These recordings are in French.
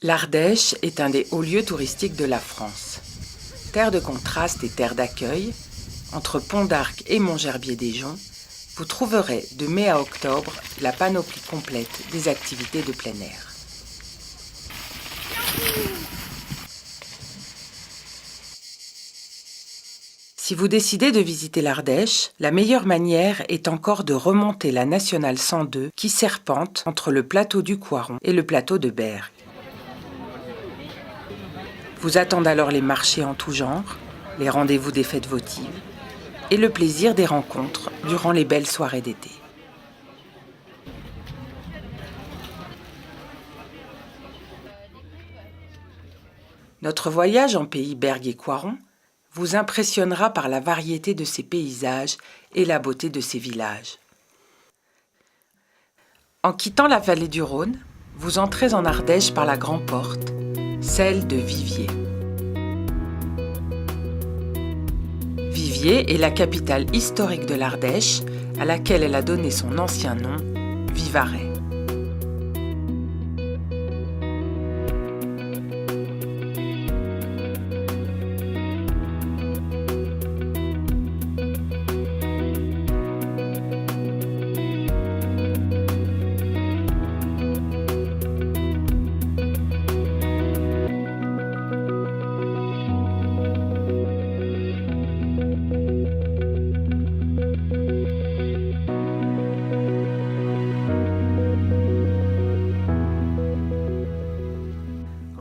L'Ardèche est un des hauts lieux touristiques de la France. Terre de contraste et terre d'accueil, entre Pont d'Arc et Montgerbier-des-Joncs, vous trouverez de mai à octobre la panoplie complète des activités de plein air. Si vous décidez de visiter l'Ardèche, la meilleure manière est encore de remonter la nationale 102 qui serpente entre le plateau du Coiron et le plateau de Bergues. Vous attendent alors les marchés en tout genre, les rendez-vous des fêtes votives et le plaisir des rencontres durant les belles soirées d'été. Notre voyage en pays Bergues et Coiron vous impressionnera par la variété de ses paysages et la beauté de ses villages. En quittant la vallée du Rhône, vous entrez en Ardèche par la grande porte, celle de Viviers. Viviers est la capitale historique de l'Ardèche, à laquelle elle a donné son ancien nom, Vivarais.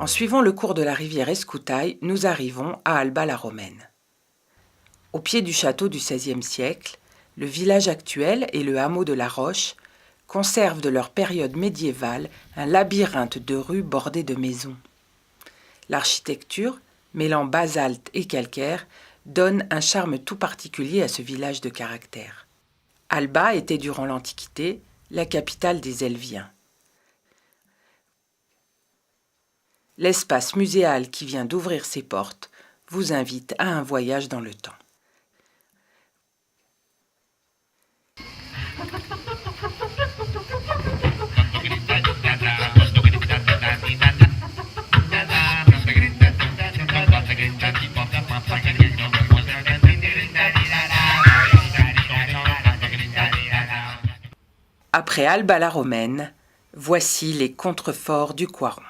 En suivant le cours de la rivière Escoutaille, nous arrivons à Alba-la-Romaine. Au pied du château du XVIe siècle, le village actuel et le hameau de la Roche conservent de leur période médiévale un labyrinthe de rues bordées de maisons. L'architecture, mêlant basalte et calcaire, donne un charme tout particulier à ce village de caractère. Alba était durant l'Antiquité la capitale des Helviens. L'espace muséal qui vient d'ouvrir ses portes vous invite à un voyage dans le temps. Après Alba-la-Romaine, voici les contreforts du Coiron.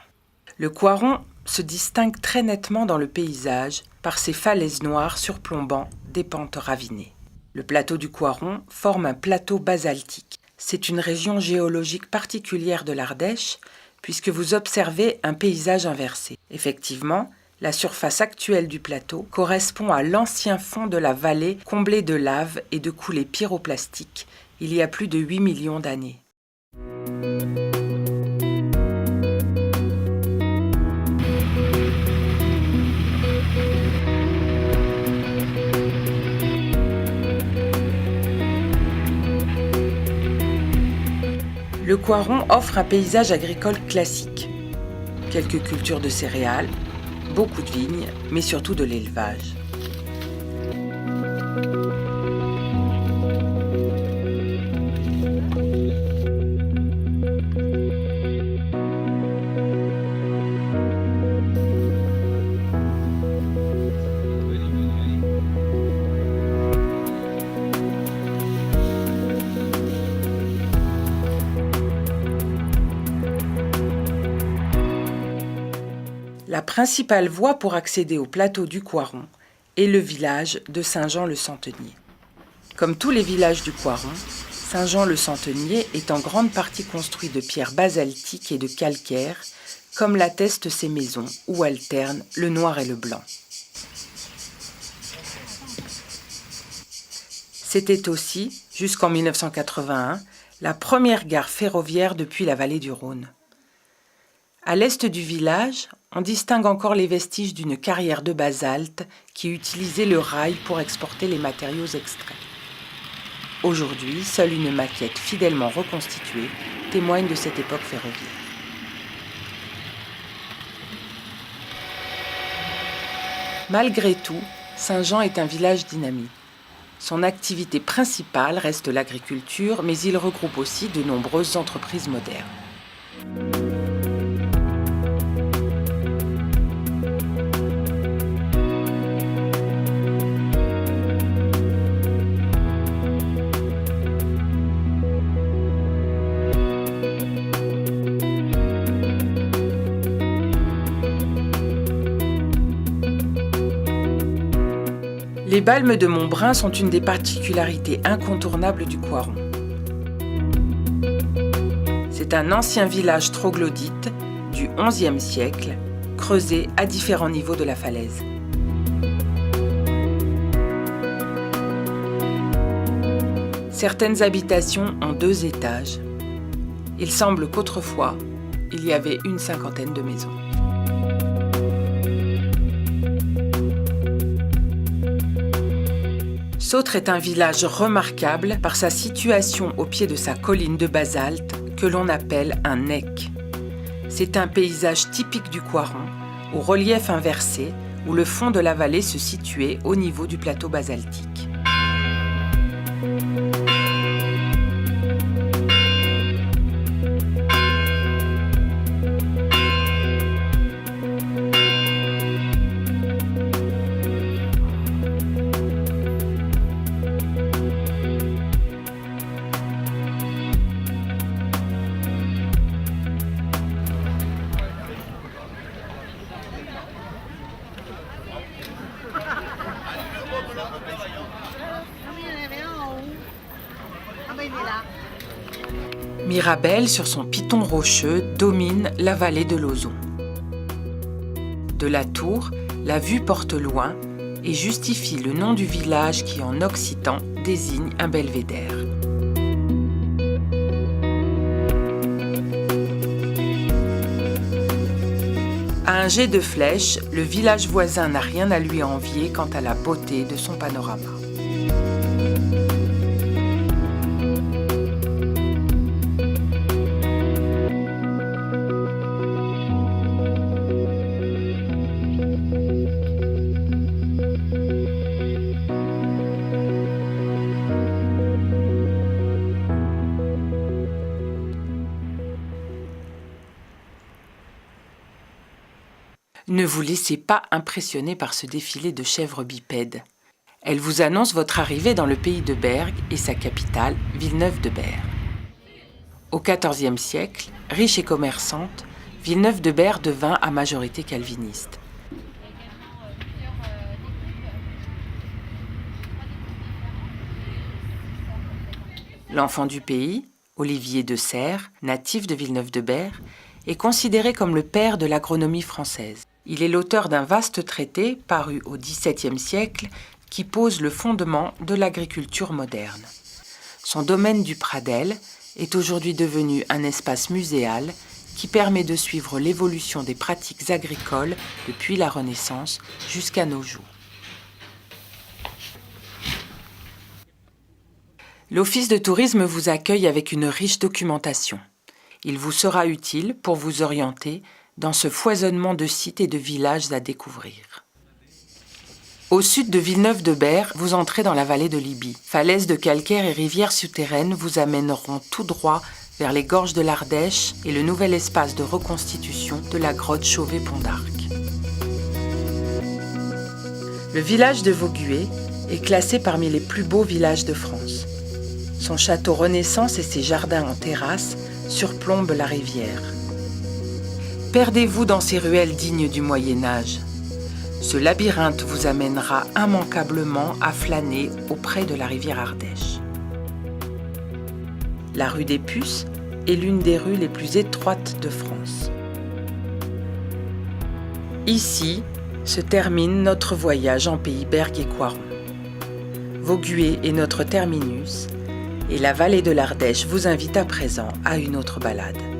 Le Coiron se distingue très nettement dans le paysage par ses falaises noires surplombant des pentes ravinées. Le plateau du Coiron forme un plateau basaltique. C'est une région géologique particulière de l'Ardèche puisque vous observez un paysage inversé. Effectivement, la surface actuelle du plateau correspond à l'ancien fond de la vallée comblé de lave et de coulées pyroplastiques il y a plus de 8 millions d'années. Le Coiron offre un paysage agricole classique. Quelques cultures de céréales, beaucoup de vignes, mais surtout de l'élevage. La principale voie pour accéder au plateau du Coiron est le village de Saint-Jean-le-Centenier. Comme tous les villages du Coiron, Saint-Jean-le-Centenier est en grande partie construit de pierres basaltiques et de calcaire, comme l'attestent ses maisons où alternent le noir et le blanc. C'était aussi, jusqu'en 1981, la première gare ferroviaire depuis la vallée du Rhône. À l'est du village, on distingue encore les vestiges d'une carrière de basalte qui utilisait le rail pour exporter les matériaux extraits. Aujourd'hui, seule une maquette fidèlement reconstituée témoigne de cette époque ferroviaire. Malgré tout, Saint-Jean est un village dynamique. Son activité principale reste l'agriculture, mais il regroupe aussi de nombreuses entreprises modernes. Les Balmes de Montbrun sont une des particularités incontournables du Coiron. C'est un ancien village troglodyte du XIe siècle, creusé à différents niveaux de la falaise. Certaines habitations ont 2 étages. Il semble qu'autrefois, il y avait une 50aine de maisons. Sautre est un village remarquable par sa situation au pied de sa colline de basalte que l'on appelle un bec. C'est un paysage typique du Coiron, au relief inversé, où le fond de la vallée se situait au niveau du plateau basaltique. Mirabel, sur son piton rocheux, domine la vallée de l'Ozon. De la tour, la vue porte loin et justifie le nom du village qui, en occitan, désigne un belvédère. À un jet de flèche, le village voisin n'a rien à lui envier quant à la beauté de son panorama. Ne vous laissez pas impressionner par ce défilé de chèvres bipèdes. Elles vous annoncent votre arrivée dans le pays de Bergues et sa capitale, Villeneuve-de-Berg. Au XIVe siècle, riche et commerçante, Villeneuve-de-Berg devint à majorité calviniste. L'enfant du pays, Olivier de Serres, natif de Villeneuve-de-Berg, est considéré comme le père de l'agronomie française. Il est l'auteur d'un vaste traité paru au XVIIe siècle qui pose le fondement de l'agriculture moderne. Son domaine du Pradel est aujourd'hui devenu un espace muséal qui permet de suivre l'évolution des pratiques agricoles depuis la Renaissance jusqu'à nos jours. L'Office de tourisme vous accueille avec une riche documentation. Il vous sera utile pour vous orienter dans ce foisonnement de sites et de villages à découvrir. Au sud de Villeneuve-de-Berg, vous entrez dans la vallée de l'Iby. Falaises de calcaire et rivières souterraines vous amèneront tout droit vers les gorges de l'Ardèche et le nouvel espace de reconstitution de la grotte Chauvet-Pont d'Arc. Le village de Vaugué est classé parmi les plus beaux villages de France. Son château Renaissance et ses jardins en terrasse surplombent la rivière. Perdez-vous dans ces ruelles dignes du Moyen-Âge. Ce labyrinthe vous amènera immanquablement à flâner auprès de la rivière Ardèche. La rue des Puces est l'une des rues les plus étroites de France. Ici se termine notre voyage en pays Bergues et Coiron. Vaugué est notre terminus et la vallée de l'Ardèche vous invite à présent à une autre balade.